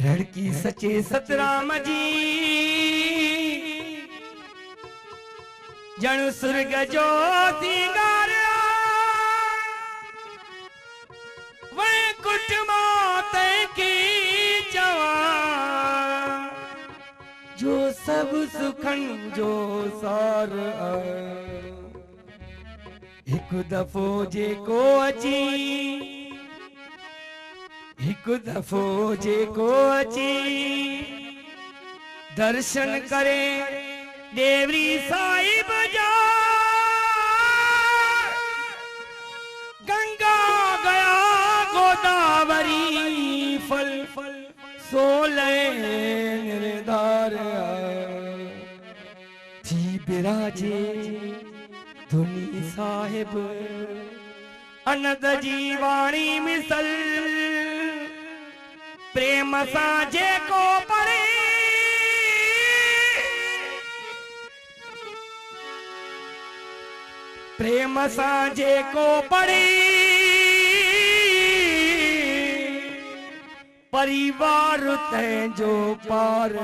रड़की सचे सतराम जी जण सुर्ग जो सिंगार वैकुंठ मात की जवा जो सब सुखन जो सार एक दफो जे को अची एक दफो जे को अची दर्शन करे देवरी साहिब जा गंगा गया गोदावरी फल फल सोले निर्धार थी बिराजे धुनी साहिब अनद जीवाणी मिसल प्रेम साजे को पड़े प्रेम साजे को पड़े परिवार ते जो पार